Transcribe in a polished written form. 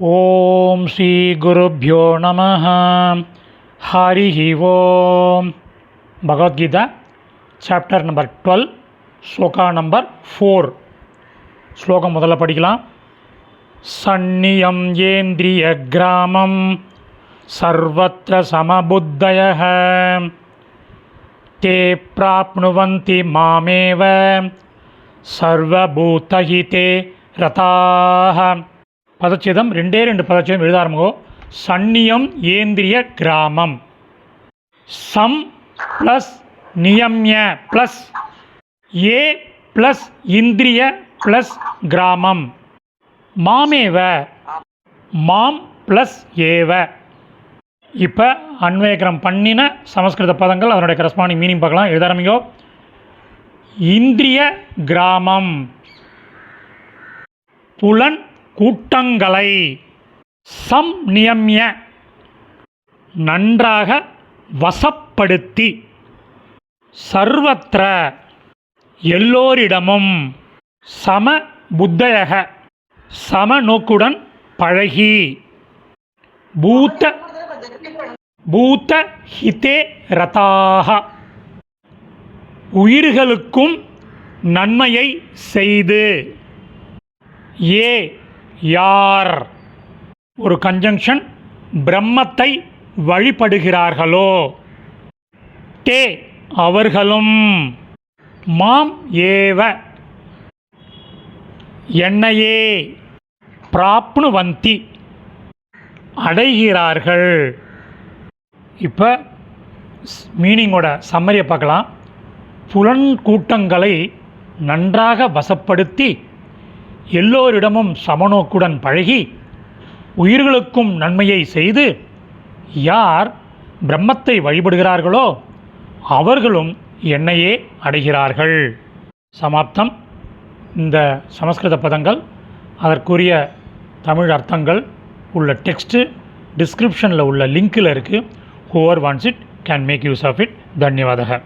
ஓம் ஸ்ரீ குருப்யோ நமஹ. ஹரிஹி ஓம். Bhagavad Gita chapter number 12, shloka number 4. ஸ்லோகம் முதல்ல படிக்கலாம். சந்நியம் ஏந்திரிய கிராமம் சர்வத்ர சமபுத்தயः தே ப்ராப்னுவந்தி மாமேவ சர்வபூதஹிதே ரதாः. பதச்சேதம் ரெண்டு பதச்சேதம் எழுத ஆரம்பிங்கோ. சந்நியம் ஏந்திரிய கிராமம். Some plus நியம்ய plus A plus இந்திரிய ப்ளஸ் கிராமம். மாமேவ மாம் ப்ளஸ் ஏவ. இப்போ அன்வயக்கிரம் பண்ணின சமஸ்கிருத பதங்கள் அதனுடைய கரஸ்பாண்டிங் மீனிங் பார்க்கலாம். எழுத ஆரம்பிங்கோ. இந்திரிய கிராமம் புலன் கூட்டங்களை சம் நியம்ய நன்றாக வசப்படுத்தி சர்வத்ர எல்லோரிடமும் சம புத்தயக சம நோக்குடன் பழகி பூத ஹிதே ரதாக உயிர்களுக்கும் நன்மையை செய்து. ஏ யார் ஒரு கன்ஜங்ஷன் பிரம்மத்தை வழிபடுகிறார்களோ, தே அவர்களும், மாம் ஏவ என்னையே, பிராப்னுவந்தி அடைகிறார்கள். இப்போ மீனிங்கோட சம்மரியை பார்க்கலாம். புலன் கூட்டங்களை நன்றாக வசப்படுத்தி எல்லோரிடமும் சமநோக்குடன் பழகி உயிர்களுக்கும் நன்மையை செய்து யார் பிரம்மத்தை வழிபடுகிறார்களோ அவர்களும் என்னையே அடைகிறார்கள். சமாப்தம். இந்த சமஸ்கிருத பதங்கள் அதற்குரிய தமிழ் அர்த்தங்கள் உள்ள டெக்ஸ்ட்டு டிஸ்கிரிப்ஷனில் உள்ள லிங்கில் இருக்குது. Whoever wants it can make use of it. தன்யவாதக.